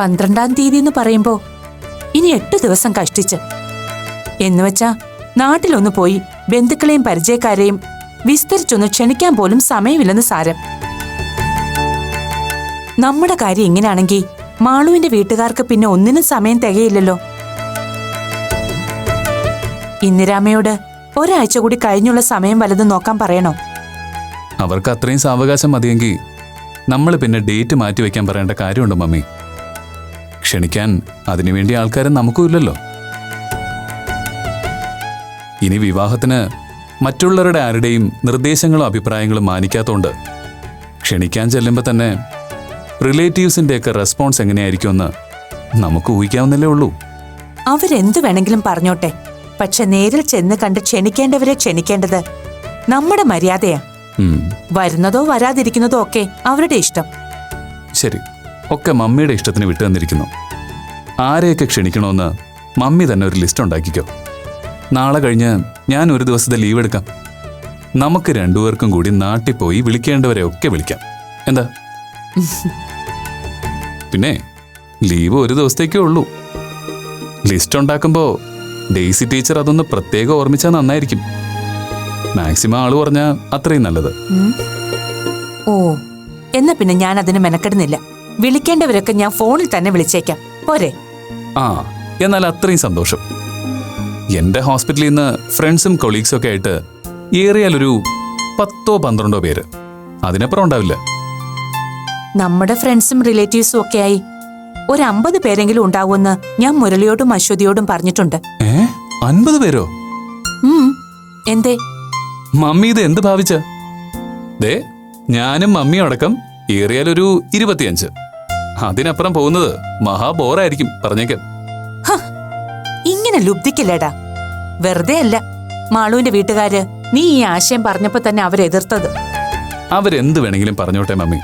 12-ാം തീയതി എന്ന് പറയുമ്പോ ഇനി 8 ദിവസം കഷ്ടിച്ച്. എന്നുവെച്ചാ നാട്ടിലൊന്ന് പോയി ബന്ധുക്കളെയും പരിചയക്കാരെയും വിസ്തരിച്ചൊന്ന് ക്ഷണിക്കാൻ പോലും സമയമില്ലെന്ന് സാരം. നമ്മുടെ കാര്യം ഇങ്ങനെയാണെങ്കിൽ മാളുവിന്റെ വീട്ടുകാർക്ക് പിന്നെ ഒന്നിനും സമയം തികയില്ലല്ലോ. ഇന്ദിരാമയോട് ഒരാഴ്ച കൂടി കഴിഞ്ഞുള്ള സമയം വല്ലതും നോക്കാൻ പറയണോ? അവർക്ക് അത്രയും സാവകാശം മതിയെങ്കിൽ നമ്മൾ പിന്നെ ഡേറ്റ് മാറ്റി വയ്ക്കാൻ പറയേണ്ട കാര്യമുണ്ടോ മമ്മി? ക്ഷണിക്കാൻ അതിനുവേണ്ടി ആൾക്കാരും നമുക്കും ഇല്ലല്ലോ. ഇനി വിവാഹത്തിന് മറ്റുള്ളവരുടെ ആരുടെയും നിർദ്ദേശങ്ങളും അഭിപ്രായങ്ങളും മാനിക്കാത്തോണ്ട് ക്ഷണിക്കാൻ ചെല്ലുമ്പോൾ തന്നെ റിലേറ്റീവ്സിൻ്റെയൊക്കെ റെസ്പോൺസ് എങ്ങനെയായിരിക്കുമെന്ന് നമുക്ക് ഊഹിക്കാവുന്നല്ലേ ഉള്ളൂ. അവരെന്തു വേണമെങ്കിലും പറഞ്ഞോട്ടെ, പക്ഷെ നേരിൽ ചെന്ന് കണ്ട് ക്ഷണിക്കേണ്ടവരെ ക്ഷണിക്കേണ്ടത് നമ്മുടെ മര്യാദയാ. വരുന്നതോ വരാതിരിക്കുന്നതോ ഒക്കെ അവരുടെ ഇഷ്ടം. ശരി, ഒക്കെ മമ്മിയുടെ ഇഷ്ടത്തിന് വിട്ടു തന്നിരിക്കുന്നു. ആരെയൊക്കെ ക്ഷണിക്കണമെന്ന് മമ്മി തന്നെ ഒരു ലിസ്റ്റ് ഉണ്ടാക്കിക്കോ. നാളെ കഴിഞ്ഞ് ഞാൻ ഒരു ദിവസത്തെ ലീവ് എടുക്കാം. നമുക്ക് രണ്ടുപേർക്കും കൂടി നാട്ടിൽ പോയി വിളിക്കേണ്ടവരെ ഒക്കെ വിളിക്കാം. എന്താ? പിന്നെ ലീവ് ഒരു ദിവസത്തേക്കേ ഉള്ളൂ. ലിസ്റ്റ് ഉണ്ടാക്കുമ്പോ ഡെയ്സി ടീച്ചർ അതൊന്ന് പ്രത്യേകം ഓർമ്മിച്ചാൽ നന്നായിരിക്കും. മാക്സിമം ആള് പറഞ്ഞാ അത്രയും നല്ലത്. ഓ, എന്നാ പിന്നെ ഞാൻ അതിന് മെനക്കെടുന്നില്ല. വിളിക്കേണ്ടവരൊക്കെ ഞാൻ ഫോണിൽ തന്നെ വിളിച്ചേക്കാം, പോരെ? ആ, എന്നാൽ അത്രയും സന്തോഷം. എന്റെ ഹോസ്പിറ്റലിൽ നിന്ന് ഫ്രണ്ട്സും കൊളീഗ്സും ഒക്കെ ആയിട്ട് ഏറിയാലൊരു 10-12 പേര്, അതിനപ്പുറം ഉണ്ടാവില്ല. നമ്മുടെ ഫ്രണ്ട്സും റിലേറ്റീവ്സും ഒക്കെ ആയി ഒരു 50 പേരെങ്കിലും ഉണ്ടാവുമെന്ന് ഞാൻ മുരളിയോടും അശ്വതിയോടും പറഞ്ഞിട്ടുണ്ട്. 50 പേരോ? എന്തേ മമ്മി ഇത് എന്ത് ഭാവിച്ച? ദേ, ഞാനും മമ്മിയും അടക്കം ഏറിയാലൊരു 25. അതിനപ്പുറം പോകുന്നത് മഹാബോറായിരിക്കും, പറഞ്ഞേക്കാം. ഇങ്ങനെ ലുബ്ധിക്കില്ലേടാ. വെറുതെ അല്ല മാളുവിന്റെ വീട്ടുകാര് നീ ഈ ആശയം പറഞ്ഞപ്പോ തന്നെ അവരെതിർത്തത്. അവരെന്ത് വേണമെങ്കിലും പറഞ്ഞോട്ടെ mummy,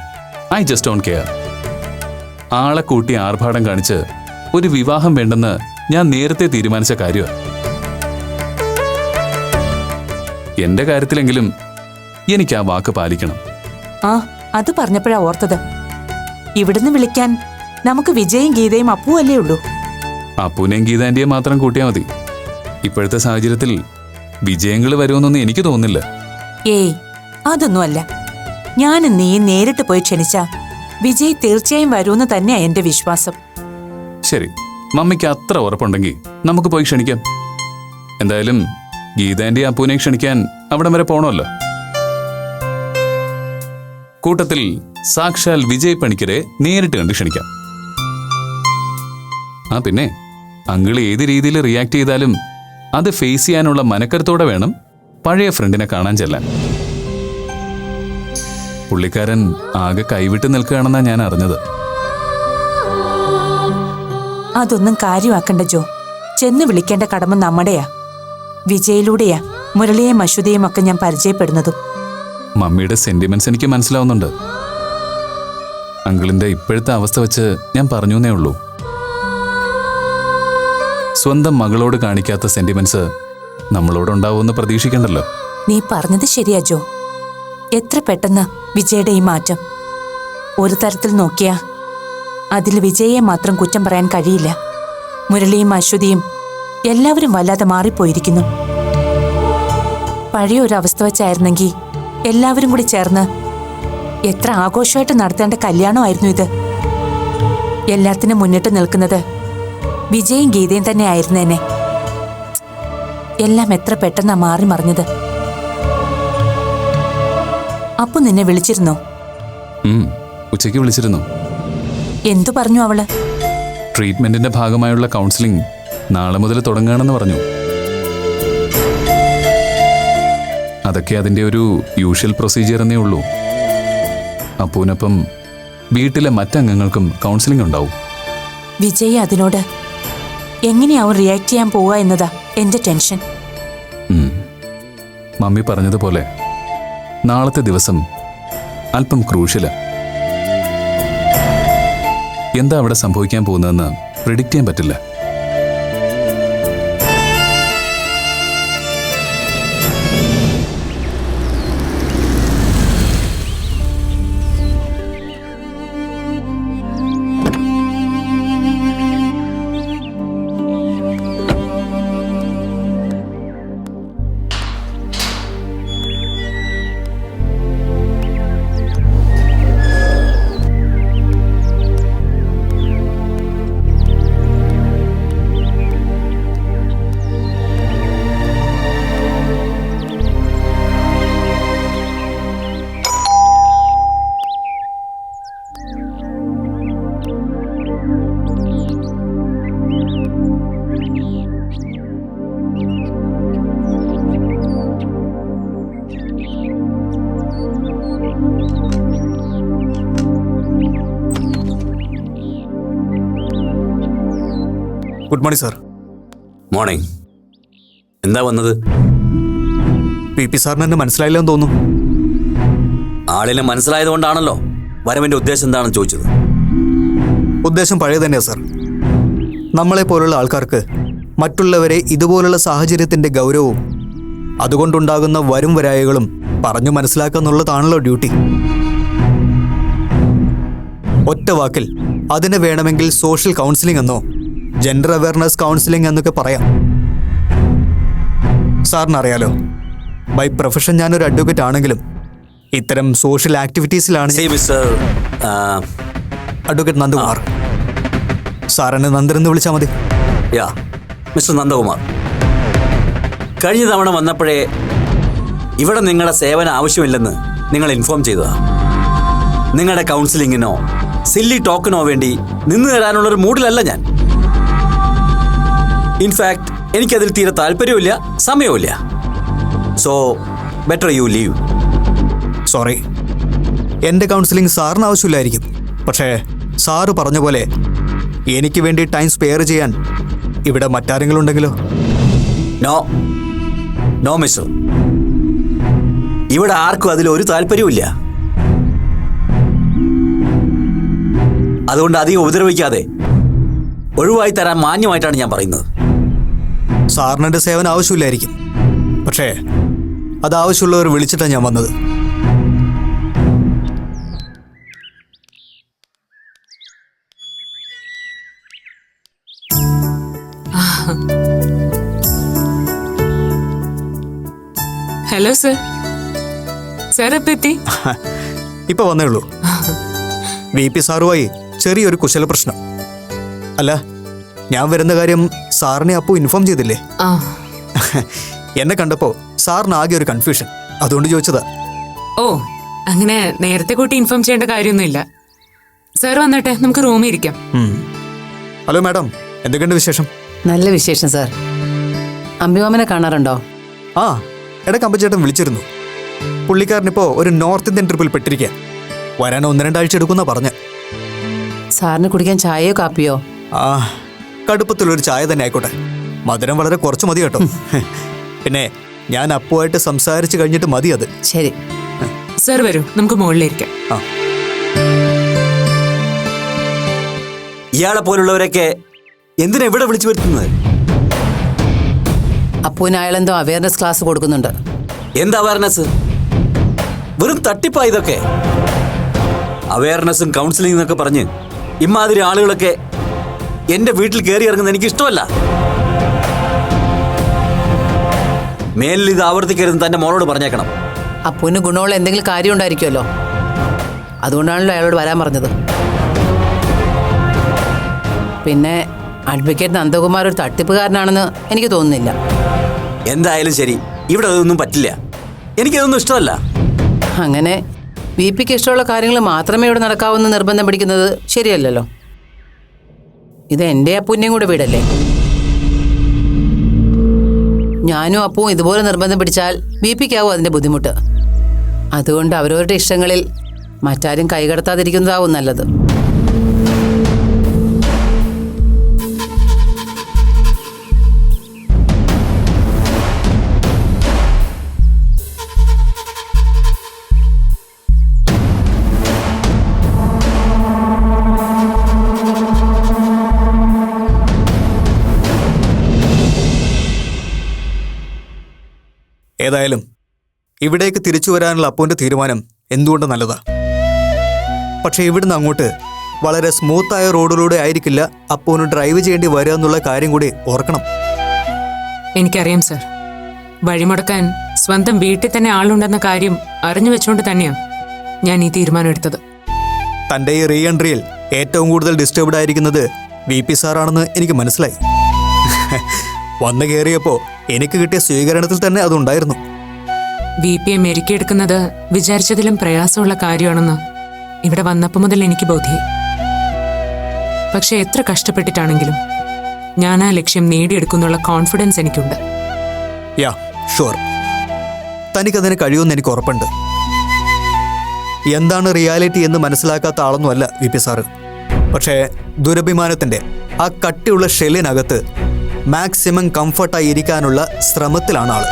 I just don't care. ആളെ കൂട്ടി ആർഭാടം കാണിച്ച് ഒരു വിവാഹം വേണ്ടെന്ന് ഞാൻ നേരത്തെ തീരുമാനിച്ച കാര്യമാണ്. എന്റെ കാര്യത്തിലെങ്കിലും എനിക്ക് ആ വാക്ക് പാലിക്കണം. ആ, അത് പറഞ്ഞപ്പോഴാ ഓർത്തത്. ഇവിടുന്ന് വിളിക്കാൻ നമുക്ക് വിജയും ഗീതയും അപ്പുവും അല്ലേ ഉള്ളൂ. അപ്പൂനെയും ഗീതാന്റെയും മാത്രം കൂട്ടിയാൽ മതി. ഇപ്പോഴത്തെ സാഹചര്യത്തിൽ വിജയങ്ങൾ വരുമെന്നൊന്നും എനിക്ക് തോന്നുന്നില്ല. ഏയ്, അതൊന്നുമല്ല. ഞാനും നീ നേരിട്ട് പോയി ക്ഷണിച്ച വിജയ് തീർച്ചയായും വരുമെന്ന് തന്നെയാ എന്റെ വിശ്വാസം. ശരി, മമ്മിക്ക് അത്ര ഉറപ്പുണ്ടെങ്കിൽ നമുക്ക് പോയി ക്ഷണിക്കാം. എന്തായാലും ഗീതാന്റെയും അപ്പൂനെയും ക്ഷണിക്കാൻ അവിടം വരെ പോണമല്ലോ. കൂട്ടത്തിൽ സാക്ഷാൽ വിജയ് പണിക്കരെ നേരിട്ട് കണ്ട് ക്ഷണിക്കാം. ആ, പിന്നെ അങ്കിൾ ഏത് രീതിയിൽ റിയാക്ട് ചെയ്താലും അത് ഫേസ് ചെയ്യാനുള്ള മനക്കരുത്തോടെ വേണം പഴയ ഫ്രണ്ടിനെ കാണാൻ ചെല്ലാൻ. പുള്ളിക്കാരൻ ആകെ കൈവിട്ട് നിൽക്കുകയാണെന്നാ ഞാൻ അറിഞ്ഞത്. അതൊന്നും കാര്യമാക്കണ്ട ജോ. ചെന്ന് വിളിക്കേണ്ട കടമ നമ്മുടെയാ. വിജയിലൂടെയാ മുരളിയെയും അശ്വതിയെയും ഒക്കെ ഞാൻ പരിചയപ്പെടുന്നതും. മമ്മിയുടെ സെന്റിമെന്റ്സ് എനിക്ക് മനസ്സിലാവുന്നുണ്ട്. അങ്കിളിന്റെ ഇപ്പോഴത്തെ അവസ്ഥ വെച്ച് ഞാൻ പറഞ്ഞേ ഉള്ളൂ. സ്വന്തം മകളോട് കാണിക്കാത്ത സെന്റിമെന്റ്സ് നമ്മളോടുണ്ടാവുമെന്ന് പ്രതീക്ഷിക്കണ്ടല്ലോ. നീ പറഞ്ഞത് ശരിയാ ജോ. എത്ര പെട്ടെന്ന് വിജയുടെ ഈ മാറ്റം. ഒരു തരത്തിൽ നോക്കിയാ അതിൽ വിജയെ മാത്രം കുറ്റം പറയാൻ കഴിയില്ല. മുരളിയും അശ്വതിയും എല്ലാവരും വല്ലാതെ മാറിപ്പോയിരിക്കുന്നു. പഴയ ഒരു അവസ്ഥ വെച്ചായിരുന്നെങ്കിൽ എല്ലാവരും കൂടി ചേർന്ന് എത്ര ആഘോഷമായിട്ട് നടത്തേണ്ട കല്യാണമായിരുന്നു ഇത്. എല്ലാത്തിനും മുന്നിട്ട് നിൽക്കുന്നത് വിജയും ഗീതയും തന്നെ ആയിരുന്നേനെ. എല്ലാം എത്ര പെട്ടെന്നാ മാറി മറിഞ്ഞത്. അപ്പു നിന്നെ വിളിച്ചിരുന്നോ? ഉച്ചയ്ക്ക് വിളിച്ചിരുന്നു. എന്തു പറഞ്ഞു അവള്? ട്രീറ്റ്മെന്റിന്റെ ഭാഗമായുള്ള കൗൺസിലിംഗ് നാളെ മുതൽ തുടങ്ങുകയാണെന്ന് പറഞ്ഞു. അതൊക്കെ അതിന്റെ ഒരു യൂഷ്വൽ പ്രൊസീജിയർ എന്നേ ഉള്ളൂ. അപ്പൂനൊപ്പം വീട്ടിലെ മറ്റംഗങ്ങൾക്കും കൗൺസിലിംഗ് ഉണ്ടാവും. വിജയ് അതിനോട് എങ്ങനെയാവും റിയാക്ട് ചെയ്യാൻ പോവുക എന്നതാ എന്റെ ടെൻഷൻ. മമ്മി പറഞ്ഞതുപോലെ നാളത്തെ ദിവസം അല്പം ക്രൂഷ്യല. എന്താ അവിടെ സംഭവിക്കാൻ പോകുന്നതെന്ന് പ്രിഡിക്റ്റ് ചെയ്യാൻ പറ്റില്ല. Good morning sir. മോർണിംഗ്. എന്താ വന്നത്? പി സാറിന് എന്നെ മനസ്സിലായില്ലെന്ന് തോന്നുന്നു. ആളിനെ മനസ്സിലായതുകൊണ്ടാണല്ലോ വരവിന്റെ ഉദ്ദേശം എന്താണെന്ന് ചോദിച്ചത്. ഉദ്ദേശം പഴയ തന്നെയാണ് സാർ. നമ്മളെ പോലുള്ള ആൾക്കാർക്ക് മറ്റുള്ളവരെ ഇതുപോലുള്ള സാഹചര്യത്തിന്റെ ഗൗരവവും അതുകൊണ്ടുണ്ടാകുന്ന വരും വരായകളും പറഞ്ഞു മനസ്സിലാക്കുക എന്നുള്ളതാണല്ലോ ഡ്യൂട്ടി. ഒറ്റ വാക്കിൽ അതിന് വേണമെങ്കിൽ സോഷ്യൽ കൗൺസിലിംഗ് എന്നോ ജെൻഡർ അവയർനെസ് കൗൺസിലിംഗ് എന്നൊക്കെ പറയാം. സാറിനറിയാലോ, ബൈ പ്രൊഫഷൻ ഞാനൊരു അഡ്വക്കേറ്റ് ആണെങ്കിലും ഇത്തരം സോഷ്യൽ ആക്ടിവിറ്റീസിലാണ്. അഡ്വക്കേറ്റ് നന്ദകുമാർ. സാറിനെ നന്ദൻ എന്ന് വിളിച്ചാൽ മതി. യാ, മിസ്റ്റർ നന്ദകുമാർ. കഴിഞ്ഞ തവണ വന്നപ്പോഴേ ഇവിടെ നിങ്ങളുടെ സേവനം ആവശ്യമില്ലെന്ന് നിങ്ങൾ ഇൻഫോം ചെയ്തതാ. നിങ്ങളുടെ കൗൺസിലിങ്ങിനോ സില്ലി ടോക്കിനോ വേണ്ടി നിന്ന് തരാനുള്ളൊരു മൂഡിലല്ല ഞാൻ. ഇൻഫാക്ട് എനിക്കതിൽ തീരെ താല്പര്യമില്ല, സമയവുമില്ല. So better you leave. Sorry, എൻ്റെ കൗൺസിലിംഗ് സാറിന് ആവശ്യമില്ലായിരിക്കും. പക്ഷേ സാറ് പറഞ്ഞ പോലെ എനിക്ക് വേണ്ടി ടൈം സ്പെയർ ചെയ്യാൻ ഇവിടെ മറ്റാരെങ്കിലും ഉണ്ടെങ്കിലോ? നോ നോ മിസ്റ്റർ, ഇവിടെ ആർക്കും അതിലൊരു താല്പര്യവുമില്ല. അതുകൊണ്ട് അധികം ഉപദ്രവിക്കാതെ ഒഴിവായി തരാൻ മാന്യമായിട്ടാണ് ഞാൻ പറയുന്നത്. സാറിന് എൻ്റെ സേവനം ആവശ്യമില്ലായിരിക്കും, പക്ഷേ അത് ആവശ്യമുള്ളവർ വിളിച്ചിട്ടാണ് ഞാൻ വന്നത്. Hello sir. സാർ എപ്പോ എത്തി? ഇപ്പൊ വന്നേ ഉള്ളൂ. VP സാറുമായി ചെറിയൊരു കുശല പ്രശ്നം. അല്ല, ഞാൻ വരുന്ന കാര്യം സാറിനെ അപ്പോ ഇൻഫോം ചെയ്തില്ലേ? എന്നെ കണ്ടപ്പോ സാറിന് ആകെ ഒരു കൺഫ്യൂഷൻ, അതുകൊണ്ട് ചോദിച്ചതാ. ഓ, അങ്ങനെ നേരത്തെ കൂട്ടി ഇൻഫോം ചെയ്യേണ്ട കാര്യമൊന്നുമില്ല. സാർ വന്നട്ടെ, നമുക്ക് റൂമിൽ ഇരിക്കാം. ഹലോ മാഡം, എന്തൊക്കെയുണ്ട് വിശേഷം? നല്ല വിശേഷം സാർ. അമ്പിമാമനെ കാണാറുണ്ടോ? ആ, ഇടയ്ക്ക് അമ്പച്ചേട്ടൻ വിളിച്ചിരുന്നു. പുള്ളിക്കാരനിപ്പോ ഒരു നോർത്ത് ഇന്ത്യൻ ട്രിപ്പിൽ പെട്ടിരിക്കുക. വരാൻ 1-2 ആഴ്ച എടുക്കുന്ന പറഞ്ഞ്. സാറിന് കുടിക്കാൻ ചായയോ കാപ്പിയോ? ആ, കടുപ്പത്തിലൊരു ചായ തന്നെ ആയിക്കോട്ടെ. മധുരം വളരെ കുറച്ച് മതി കേട്ടോ. പിന്നെ ഞാൻ അപ്പുമായിട്ട് സംസാരിച്ച് കഴിഞ്ഞിട്ട് മതി അത്. ശരി സാർ വരൂ, നമുക്ക് മുകളിലിരിക്കാം. ആ, ഇയാളെ പോലുള്ളവരൊക്കെ എന്തിനാ ഇവിടെ വിളിച്ചു വരുത്തുന്നത്? അപ്പൂന് അയാളെന്തോ അവയർനെസ് ക്ലാസ് കൊടുക്കുന്നുണ്ട്. എന്താ അവയർനെസ്? വെറും തട്ടിപ്പാ ഇതൊക്കെ. അവയർനെസ്സും കൗൺസിലിംഗ് എന്നൊക്കെ പറഞ്ഞ് ഇമാതിരി ആളുകളൊക്കെ എന്റെ വീട്ടിൽ കയറി ഇറങ്ങുന്നത് എനിക്ക് ഇഷ്ടമല്ല. മേലിൽ ഇത് ആവർത്തിക്കരുതെന്ന് തന്റെ മോളോട് പറഞ്ഞേക്കണം. അപ്പൂന് ഗുണമുള്ള എന്തെങ്കിലും കാര്യം ഉണ്ടായിരിക്കുമല്ലോ, അതുകൊണ്ടാണല്ലോ അയാളോട് വരാൻ പറഞ്ഞത്. പിന്നെ അഡ്വക്കേറ്റ് നന്ദകുമാർ ഒരു തട്ടിപ്പുകാരനാണെന്ന് എനിക്ക് തോന്നുന്നില്ല. എന്തായാലും ശരി, ഇവിടെ അതൊന്നും പറ്റില്ല. എനിക്കതൊന്നും ഇഷ്ടമല്ല. അങ്ങനെ VPക്ക് ഇഷ്ടമുള്ള കാര്യങ്ങൾ മാത്രമേ ഇവിടെ നടക്കാവൂന്ന് നിർബന്ധം പിടിക്കുന്നത് ശരിയല്ലല്ലോ. ഇത് എൻ്റെ അപ്പൂൻ്റെയും കൂടെ വീടല്ലേ. ഞാനും അപ്പവും ഇതുപോലെ നിർബന്ധം പിടിച്ചാൽ VPക്കാവും അതിൻ്റെ ബുദ്ധിമുട്ട്. അതുകൊണ്ട് അവരവരുടെ ഇഷ്ടങ്ങളിൽ മറ്റാരും കൈകടത്താതിരിക്കുന്നതാവും നല്ലത്. ഏതായാലും ഇവിടേക്ക് തിരിച്ചു വരാനുള്ള അപ്പൂൻ്റെ തീരുമാനം എന്തുകൊണ്ട് നല്ലതാ. പക്ഷെ ഇവിടുന്ന് അങ്ങോട്ട് വളരെ സ്മൂത്തായ റോഡിലൂടെ ആയിരിക്കില്ല അപ്പൂന് ഡ്രൈവ് ചെയ്യേണ്ടി വരിക എന്നുള്ള കാര്യം കൂടി ഓർക്കണം. എനിക്കറിയാം സാർ. വഴിമുടക്കാൻ സ്വന്തം വീട്ടിൽ തന്നെ ആളുണ്ടെന്ന കാര്യം അറിഞ്ഞു വെച്ചുകൊണ്ട് തന്നെയാണ് ഞാൻ ഈ തീരുമാനം എടുത്തത്. തൻ്റെ ഈ റീ എൻട്രിയിൽ ഏറ്റവും കൂടുതൽ ഡിസ്റ്റർബ്ഡ് ആയിരിക്കുന്നത് VP സാറാണെന്ന് എനിക്ക് മനസ്സിലായി. വന്നു കയറിയപ്പോൾ എനിക്ക് കിട്ടിയ സ്വീകരണത്തിൽ തന്നെ അതുണ്ടായിരുന്നു. VPയെ മെരുക്കിയെടുക്കുന്നത് വിചാരിച്ചതിലും പ്രയാസമുള്ള കാര്യമാണെന്ന് ഇവിടെ വന്നപ്പോൾ മുതൽ എനിക്ക് ബോധ്യായി. പക്ഷെ എത്ര കഷ്ടപ്പെട്ടിട്ടാണെങ്കിലും ഞാൻ ആ ലക്ഷ്യം നേടിയെടുക്കുന്നുള്ള കോൺഫിഡൻസ് എനിക്കുണ്ട്. യാ ഷുവർ, തനിക്കതിന് കഴിയുമെന്ന് എനിക്ക് ഉറപ്പുണ്ട്. എന്താണ് റിയാലിറ്റി എന്ന് മനസ്സിലാക്കാത്ത ആളൊന്നുമല്ല VP സാറ്. പക്ഷേ ദുരഭിമാനത്തിൻ്റെ ആ കട്ടിയുള്ള ഷെല്ലിനകത്ത് മാക്സിമം കംഫർട്ടായി ഇരിക്കാനുള്ള ശ്രമത്തിലാണ് ആള്.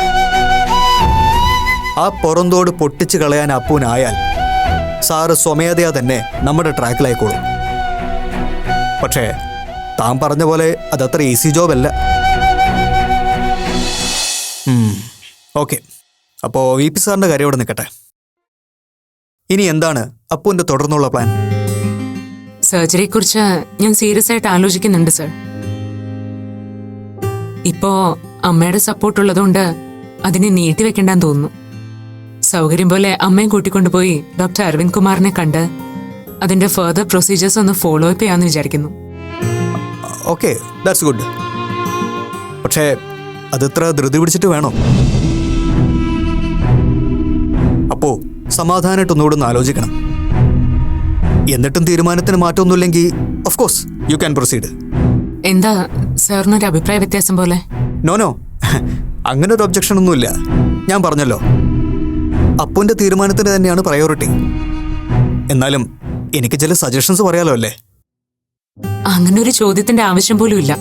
ആ പുറന്തോട് പൊട്ടിച്ചു കളയാൻ അപ്പൂനായാൽ സാറ് സ്വമേധയാ തന്നെ നമ്മുടെ ട്രാക്കിലായിക്കോളും. പക്ഷേ താൻ പറഞ്ഞ പോലെ അതത്ര ഈസി ജോബല്ല. ഓക്കെ, അപ്പോൾ വി പി സാറിൻ്റെ കാര്യം ഇവിടെ നിൽക്കട്ടെ. ഇനി എന്താണ് അപ്പുവിൻ്റെ തുടർന്നുള്ള പ്ലാൻ? സർജറിയെക്കുറിച്ച് ഞാൻ സീരിയസ് ആയിട്ട് ആലോചിക്കുന്നുണ്ട് സർ. ഇപ്പോ അമ്മയുടെ സപ്പോർട്ട് ഉള്ളതുകൊണ്ട് അതിനെ നീട്ടിവെക്കണ്ടെന്ന് തോന്നുന്നു. സൗകര്യം പോലെ അമ്മയും കൂട്ടിക്കൊണ്ടുപോയി ഡോക്ടർ അരവിന്ദ് കുമാറിനെ കണ്ട് അതിന്റെ ഫർദർ പ്രൊസീജിയേഴ്സ് ഒന്ന് ഫോളോ അപ്പ് ചെയ്യാമെന്ന് വിചാരിക്കുന്നു. Okay, that's good. പക്ഷേ അതിത്ര ധൃതി പിടിച്ചിട്ട് വേണോ? അപ്പോ സമാധാനമായിട്ടൊന്നുകൂടെ ഒന്ന് ആലോചിക്കണം. എന്നിട്ടും തീരുമാനത്തിന് മാറ്റമൊന്നുമില്ലെങ്കിൽ of course you can proceed. എന്താ സാറിനൊരു അഭിപ്രായ വ്യത്യാസം പോലെ? നോ അങ്ങനെ ഒരു ഒബ്ജക്ഷൻ ഒന്നുമില്ല. ഞാൻ പറഞ്ഞല്ലോ, അപ്പുവിൻ്റെ തീരുമാനത്തിന് തന്നെയാണ് പ്രയോറിറ്റി. എന്നാലും എനിക്ക് ചില സജഷൻസ് പറയാലോ അല്ലേ? അങ്ങനെ ഒരു ചോദ്യത്തിന്റെ ആവശ്യം പോലും ഇല്ല.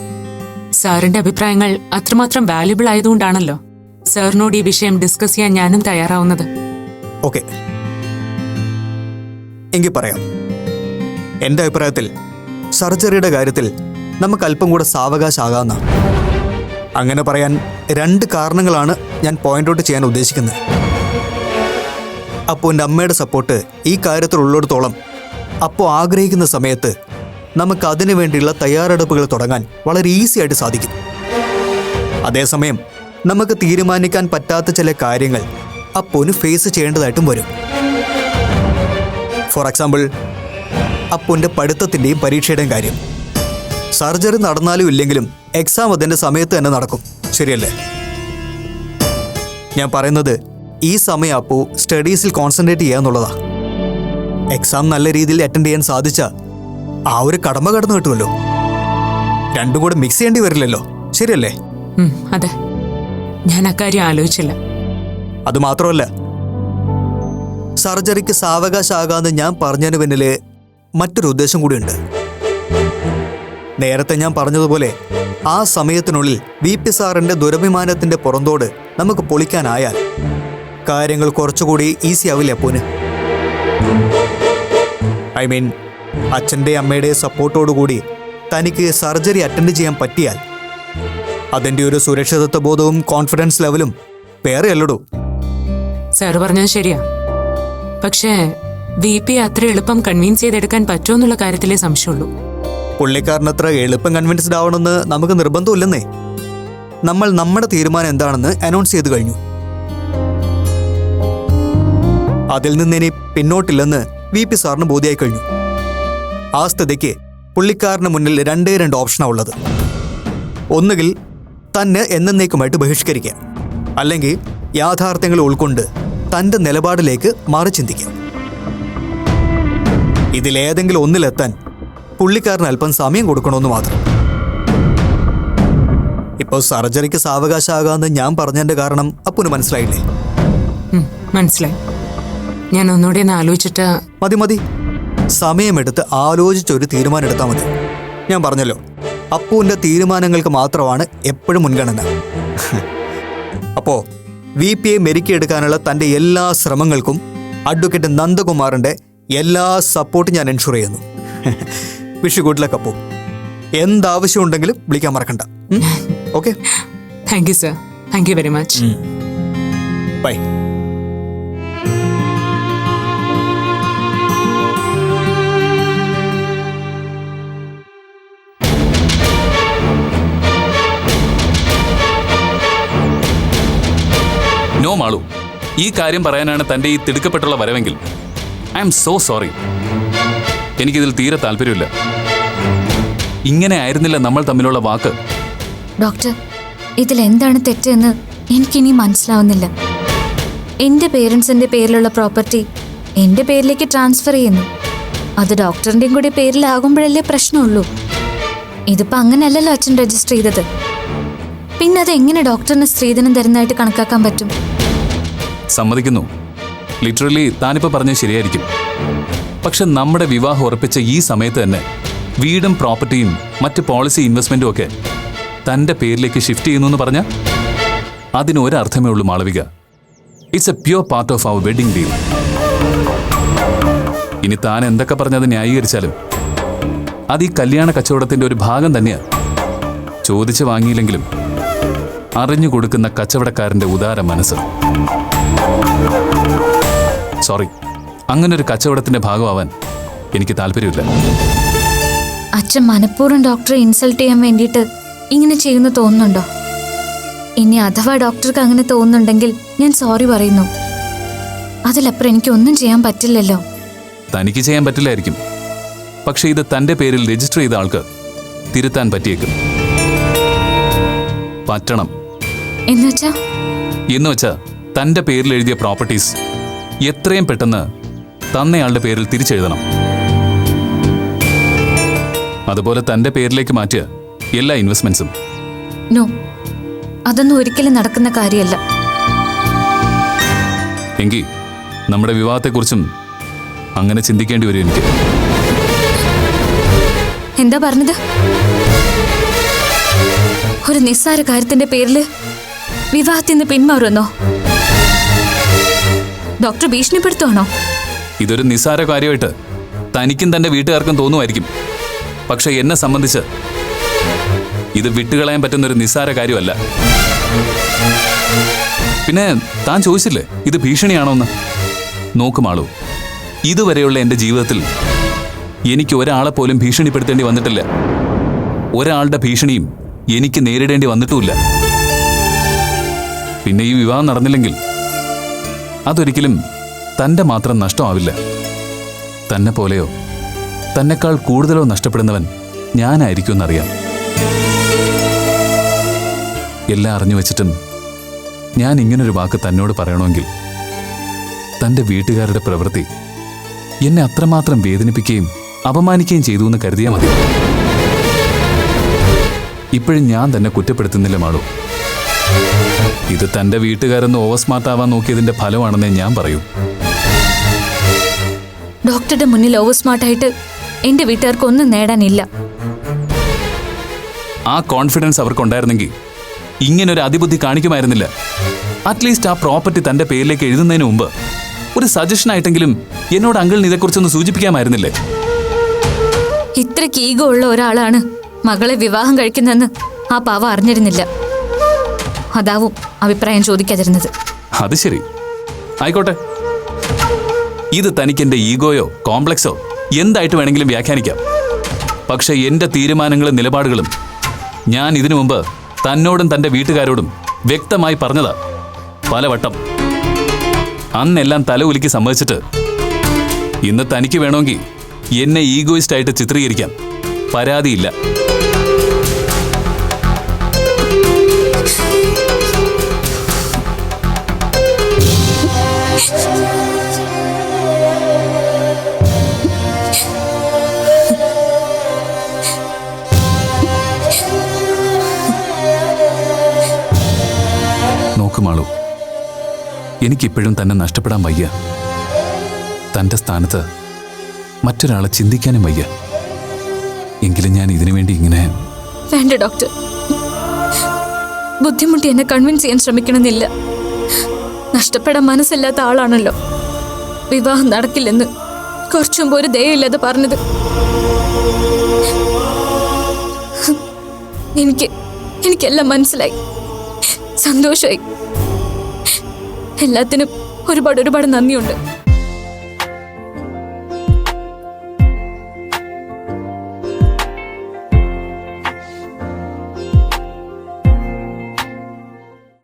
സാറിന്റെ അഭിപ്രായങ്ങൾ അത്രമാത്രം വാല്യുബിൾ ആയതുകൊണ്ടാണല്ലോ സാറിനോട് ഈ വിഷയം ഡിസ്കസ് ചെയ്യാൻ ഞാനും തയ്യാറാവുന്നത്. ഓക്കെ, എങ്കിൽ പറയാം. എൻ്റെ അഭിപ്രായത്തിൽ സർജറിയുടെ കാര്യത്തിൽ നമുക്ക് അല്പം കൂടെ സാവകാശാകാമെന്ന. അങ്ങനെ പറയാൻ 2 കാരണങ്ങളാണ് ഞാൻ പോയിന്റ് ഔട്ട് ചെയ്യാൻ ഉദ്ദേശിക്കുന്നത്. അപ്പോൾ എൻ്റെ അമ്മയുടെ സപ്പോർട്ട് ഈ കാര്യത്തിലുള്ളിടത്തോളം അപ്പോൾ ആഗ്രഹിക്കുന്ന സമയത്ത് നമുക്ക് അതിനു വേണ്ടിയുള്ള തയ്യാറെടുപ്പുകൾ തുടങ്ങാൻ വളരെ ഈസി ആയിട്ട് സാധിക്കും. അതേസമയം നമുക്ക് തീരുമാനിക്കാൻ പറ്റാത്ത ചില കാര്യങ്ങൾ അപ്പോന് ഫേസ് ചെയ്യേണ്ടതായിട്ടും വരും. ഫോർ എക്സാമ്പിൾ, അപ്പുവിൻ്റെ പഠിത്തത്തിൻ്റെയും പരീക്ഷയുടെയും കാര്യം. സർജറി നടന്നാലും ഇല്ലെങ്കിലും എക്സാം അതിൻ്റെ സമയത്ത് തന്നെ നടക്കും, ശരിയല്ലേ? ഞാൻ പറയുന്നത് ഈ സമയം അപ്പു സ്റ്റഡീസിൽ കോൺസെൻട്രേറ്റ് ചെയ്യുക എന്നുള്ളതാണ്. എക്സാം നല്ല രീതിയിൽ അറ്റൻഡ് ചെയ്യാൻ സാധിച്ചാൽ ആ ഒരു കടമ കടന്നു കിട്ടുമല്ലോ. രണ്ടും കൂടെ മിക്സ് ചെയ്യേണ്ടി വരില്ലല്ലോ, ശരിയല്ലേ? അതെ, ഞാൻ അക്കാര്യം ആലോചിച്ചില്ല. അതുമാത്രമല്ല, സർജറിക്ക് സാവകാശമാകാമെന്ന് ഞാൻ പറഞ്ഞതിന് പിന്നിൽ മറ്റൊരു ഉദ്ദേശം കൂടിയുണ്ട്. നേരത്തെ ഞാൻ പറഞ്ഞതുപോലെ ആ സമയത്തിനുള്ളിൽ വി പി സാറിൻ്റെ ദുരഭിമാനത്തിൻ്റെ പുറന്തോട് നമുക്ക് പൊളിക്കാനായാൽ കാര്യങ്ങൾ കുറച്ചുകൂടി ഈസി ആവില്ല അപ്പോന്. ഐ മീൻ, അച്ഛൻ്റെ അമ്മയുടെ സപ്പോർട്ടോടുകൂടി തനിക്ക് സർജറി അറ്റൻഡ് ചെയ്യാൻ പറ്റിയാൽ അതിൻ്റെ ഒരു സുരക്ഷിതത്വ ബോധവും കോൺഫിഡൻസ് ലെവലും വേറെ അല്ലടൂ. സാറ് പറഞ്ഞത് ശരിയാ. പക്ഷേ VP അത്ര എളുപ്പം കൺവിൻസ് ചെയ്തെടുക്കാൻ പറ്റുമെന്നുള്ള കാര്യത്തിലേ സംശയമുള്ളൂ. പുള്ളിക്കാരനത്ര എളുപ്പം കൺവിൻസ്ഡ് ആവണമെന്ന് നമുക്ക് നിർബന്ധമില്ലെന്നേ. നമ്മൾ നമ്മുടെ തീരുമാനം എന്താണെന്ന് അനൗൺസ് ചെയ്തു കഴിഞ്ഞു. അതിൽ നിന്ന് ഇനി പിന്നോട്ടില്ലെന്ന് VP സാറിന് ബോധ്യമായി കഴിഞ്ഞു. ആ സ്ഥിതിക്ക് പുള്ളിക്കാരന് മുന്നിൽ 2 ഓപ്ഷനാണ് ഉള്ളത്. ഒന്നുകിൽ തന്നെ എന്നേക്കുമായിട്ട് ബഹിഷ്കരിക്കാം, അല്ലെങ്കിൽ യാഥാർത്ഥ്യങ്ങൾ ഉൾക്കൊണ്ട് തൻ്റെ നിലപാടിലേക്ക് മാറി ചിന്തിക്കാം. ഇതിലേതെങ്കിലും ഒന്നിലെത്താൻ പുള്ളിക്കാരന് അല്പം സമയം കൊടുക്കണമെന്ന് മാത്രം. ഇപ്പോൾ സർജറിക്ക് സാവകാശമാകാമെന്ന് ഞാൻ പറഞ്ഞതിൻ്റെ കാരണം അപ്പുന് മനസ്സിലായില്ലേ? മനസ്സിലായി. ഞാൻ ഒന്നുകൂടി ഒന്ന് ആലോചിച്ചിട്ട്. മതി, സമയമെടുത്ത് ആലോചിച്ചൊരു തീരുമാനം എടുത്താൽ മതി. ഞാൻ പറഞ്ഞല്ലോ, അപ്പുവിൻ്റെ തീരുമാനങ്ങൾക്ക് മാത്രമാണ് എപ്പോഴും മുൻഗണന. അപ്പോൾ VPയെ മെരുക്കിയെടുക്കാനുള്ള തൻ്റെ എല്ലാ ശ്രമങ്ങൾക്കും അഡ്വക്കേറ്റ് നന്ദകുമാറിൻ്റെ എല്ലാ സപ്പോർട്ടും ഞാൻ എൻഷുർ ചെയ്യുന്നു. Wish good luck Appu. എന്താവശ്യം ഉണ്ടെങ്കിലും വിളിക്കാൻ മറക്കണ്ട. Okay, thank you sir. Thank you very much. Bye. No Malu, ഈ കാര്യം പറയാനാണ് തൻ്റെ ഈ തിടുക്കപ്പെട്ടുള്ള വരവെങ്കിൽ ഐ എം സോ സോറി. എനിക്കിതിൽ തീരെ താല്പര്യമില്ല. ഇങ്ങനെ ആയിരുന്നില്ല നമ്മൾ തമ്മിലുള്ള വാക്ക്. ഡോക്ടർ, ഇതിലെന്താണ് തെറ്റെന്ന് എനിക്കിനി മനസ്സിലാവുന്നില്ല. എൻ്റെ പേരൻസിൻ്റെ പേരിലുള്ള പ്രോപ്പർട്ടി എൻ്റെ പേരിലേക്ക് ട്രാൻസ്ഫർ ചെയ്യുന്നു. അത് ഡോക്ടറിൻ്റെയും കൂടി പേരിലാകുമ്പോഴല്ലേ പ്രശ്നമുള്ളൂ. ഇതിപ്പോൾ അങ്ങനെയല്ലല്ലോ അച്ഛൻ രജിസ്റ്റർ ചെയ്തത്. പിന്നെ അത് എങ്ങനെ ഡോക്ടറിന് സ്ത്രീധനം തരുന്നതായിട്ട് കണക്കാക്കാൻ പറ്റും? സമ്മതിക്കുന്നു, ലിറ്ററലി താനിപ്പോൾ പറഞ്ഞത് ശരിയായിരിക്കും. പക്ഷെ നമ്മുടെ വിവാഹം ഉറപ്പിച്ച ഈ സമയത്ത് തന്നെ വീടും പ്രോപ്പർട്ടിയും മറ്റ് പോളിസി ഇൻവെസ്റ്റ്മെന്റും ഒക്കെ തന്റെ പേരിലേക്ക് ഷിഫ്റ്റ് ചെയ്യുന്നു എന്ന് പറഞ്ഞാൽ അതിനൊരർത്ഥമേ ഉള്ളൂ Malavika. It's a pure part of our wedding deal. ഇനി താൻ എന്തൊക്കെ പറഞ്ഞത് ന്യായീകരിച്ചാലും അത് ഈ കല്യാണ കച്ചവടത്തിന്റെ ഒരു ഭാഗം തന്നെയാണ്. ചോദിച്ചു വാങ്ങിയില്ലെങ്കിലും അറിഞ്ഞു കൊടുക്കുന്ന കച്ചവടക്കാരന്റെ ഉദാര മനസ്സ്. സോറി, അങ്ങനൊരു കച്ചവടത്തിന്റെ ഭാഗമാവാൻ എനിക്ക് താല്പര്യമില്ല. അച്ഛൻ മനഃപൂർവ്വം ഡോക്ടറെ ഇൻസൾട്ട് ചെയ്യാൻ വേണ്ടിയിട്ട് ഇങ്ങനെ ചെയ്യുന്നു തോന്നുന്നുണ്ടോ? ഇനി അഥവാ ഡോക്ടർക്ക് അങ്ങനെ തോന്നുന്നുണ്ടെങ്കിൽ ഞാൻ സോറി പറയുന്നു. അതിലപ്പുറം എനിക്കൊന്നും ചെയ്യാൻ പറ്റില്ലല്ലോ. തനിക്ക് ചെയ്യാൻ പറ്റില്ലായിരിക്കും, പക്ഷെ ഇത് തന്റെ പേരിൽ രജിസ്റ്റർ ചെയ്ത ആൾക്ക് തിരുത്താൻ പറ്റിയേക്കും. പറ്റണം എന്നുവെച്ചാ തന്റെ പേരിൽ എഴുതിയ പ്രോപ്പർട്ടീസ് എത്രയും പെട്ടെന്ന് തന്നയാളുടെ പേരിൽ തിരിച്ചെഴുതണം. അതുപോലെ തന്റെ പേരിലേക്ക് മാറ്റിയ എല്ലാ ഇൻവെസ്റ്റ്മെന്റ്സും. നോ, അതൊന്നും ഒരിക്കലും നടക്കുന്ന കാര്യമല്ല. എങ്കിൽ നമ്മുടെ വിവാഹത്തെക്കുറിച്ചും അങ്ങനെ ചിന്തിക്കേണ്ടി വരും എനിക്ക്. എന്താ പറഞ്ഞത്? ഒരു നിസ്സാര കാര്യത്തിന്റെ പേരിൽ വിവാഹത്തിൽ നിന്ന് പിന്മാറുമെന്നോ? ഡോക്ടർ ഭീഷണിപ്പെടുത്തുവാണോ? ഇതൊരു നിസ്സാര കാര്യമായിട്ട് തനിക്കും തന്റെ വീട്ടുകാർക്കും തോന്നുമായിരിക്കും, പക്ഷെ എന്നെ സംബന്ധിച്ച് ഇത് വിട്ടുകളയാൻ പറ്റുന്ന ഒരു നിസ്സാര കാര്യമല്ല. പിന്നെ താൻ ചോദിച്ചില്ലേ ഇത് ഭീഷണിയാണോന്ന്? നോക്കുമാളൂ, ഇതുവരെയുള്ള എൻ്റെ ജീവിതത്തിൽ എനിക്ക് ഒരാളെ പോലും ഭീഷണിപ്പെടുത്തേണ്ടി വന്നിട്ടില്ല. ഒരാളുടെ ഭീഷണിയും എനിക്ക് നേരിടേണ്ടി വന്നിട്ടുമില്ല. പിന്നെ ഈ വിവാഹം നടന്നില്ലെങ്കിൽ അതൊരിക്കലും തൻ്റെ മാത്രം നഷ്ടമാവില്ല. തന്നെ പോലെയോ തന്നെക്കാൾ കൂടുതലോ നഷ്ടപ്പെടുന്നവൻ ഞാനായിരിക്കുമെന്നറിയാം. എല്ലാം അറിഞ്ഞു വച്ചിട്ടും ഞാൻ ഇങ്ങനൊരു വാക്ക് തന്നോട് പറയണമെങ്കിൽ തൻ്റെ വീട്ടുകാരുടെ പ്രവൃത്തി എന്നെ അത്രമാത്രം വേദനിപ്പിക്കുകയും അപമാനിക്കുകയും ചെയ്തു എന്ന് കരുതിയാൽ മതി. ഇപ്പോഴും ഞാൻ തന്നെ കുറ്റപ്പെടുത്തുന്നില്ല മാളു. ഇത് തൻ്റെ വീട്ടുകാരൊന്ന് ഓവർ സ്മാർട്ട് ആവാൻ നോക്കിയതിന്റെ ഫലമാണെന്നേ ഞാൻ പറയൂ. ഡോക്ടറുടെ മുന്നിൽ ഓവർ സ്മാർട്ടായിട്ട് എന്റെ വീട്ടുകാർക്ക് ഒന്നും നേടാനില്ല. ആ കോൺഫിഡൻസ് അവർക്കുണ്ടായിരുന്നെങ്കിൽ ഇങ്ങനൊരു അതിബുദ്ധി കാണിക്കുമായിരുന്നില്ല. അറ്റ്ലീസ്റ്റ് ആ പ്രോപ്പർട്ടി തന്റെ പേരിലേക്ക് എഴുതുന്നതിന് മുമ്പ് ഒരു സജഷൻ ആയിട്ടെങ്കിലും എന്നോട് അങ്കിളിന് ഇതേക്കുറിച്ചൊന്ന് സൂചിപ്പിക്കാമായിരുന്നില്ലേ? ഇത്രയ്ക്ക് ഈഗോ ഉള്ള ഒരാളാണ് മകളെ വിവാഹം കഴിക്കുന്നതെന്ന് ആ പാവ അറിഞ്ഞിരുന്നില്ല. അതാവും അഭിപ്രായം ചോദിക്കാതിരുന്നത്. അത് ശരി, ആയിക്കോട്ടെ. ഇത് തനിക്ക് എന്റെ ഈഗോയോ കോംപ്ലക്സോ എന്തായിട്ട് വേണമെങ്കിലും വ്യാഖ്യാനിക്കാം. പക്ഷെ എന്റെ തീരുമാനങ്ങളും നിലപാടുകളും ഞാൻ ഇതിനു മുമ്പ് തന്നോടും തന്റെ വീട്ടുകാരോടും വ്യക്തമായി പറഞ്ഞതാ പലവട്ടം. അന്നെല്ലാം തല ഉലുക്കി സമ്മതിച്ചിട്ട് ഇന്ന് തനിക്ക് വേണമെങ്കിൽ എന്നെ ഈഗോയിസ്റ്റ് ആയിട്ട് ചിത്രീകരിക്കാം, പരാതിയില്ല. നോക്കുമാളൂ, എനിക്കിപ്പോഴും തന്നെ നഷ്ടപ്പെടാൻ വയ്യ. തൻ്റെ സ്ഥാനത്ത് മറ്റൊരാളെ ചിന്തിക്കാനും വയ്യ. എങ്കിലും ഞാൻ ഇതിനു വേണ്ടി ഇങ്ങനെ... വേണ്ട ഡോക്ടർ, ബുദ്ധിമുട്ടി എന്നെ കൺവിൻസ് ചെയ്യാൻ ശ്രമിക്കണമെന്നില്ല. നഷ്ടപ്പെടാൻ മനസ്സില്ലാത്ത ആളാണല്ലോ വിവാഹം നടക്കില്ലെന്ന് കുറച്ചു മുമ്പ് ഒരു ദയയില്ലാതെ പറഞ്ഞത്. എനിക്കെല്ലാം മനസ്സിലായി, സന്തോഷമായി. എല്ലാത്തിനും ഒരുപാട് നന്ദിയുണ്ട്.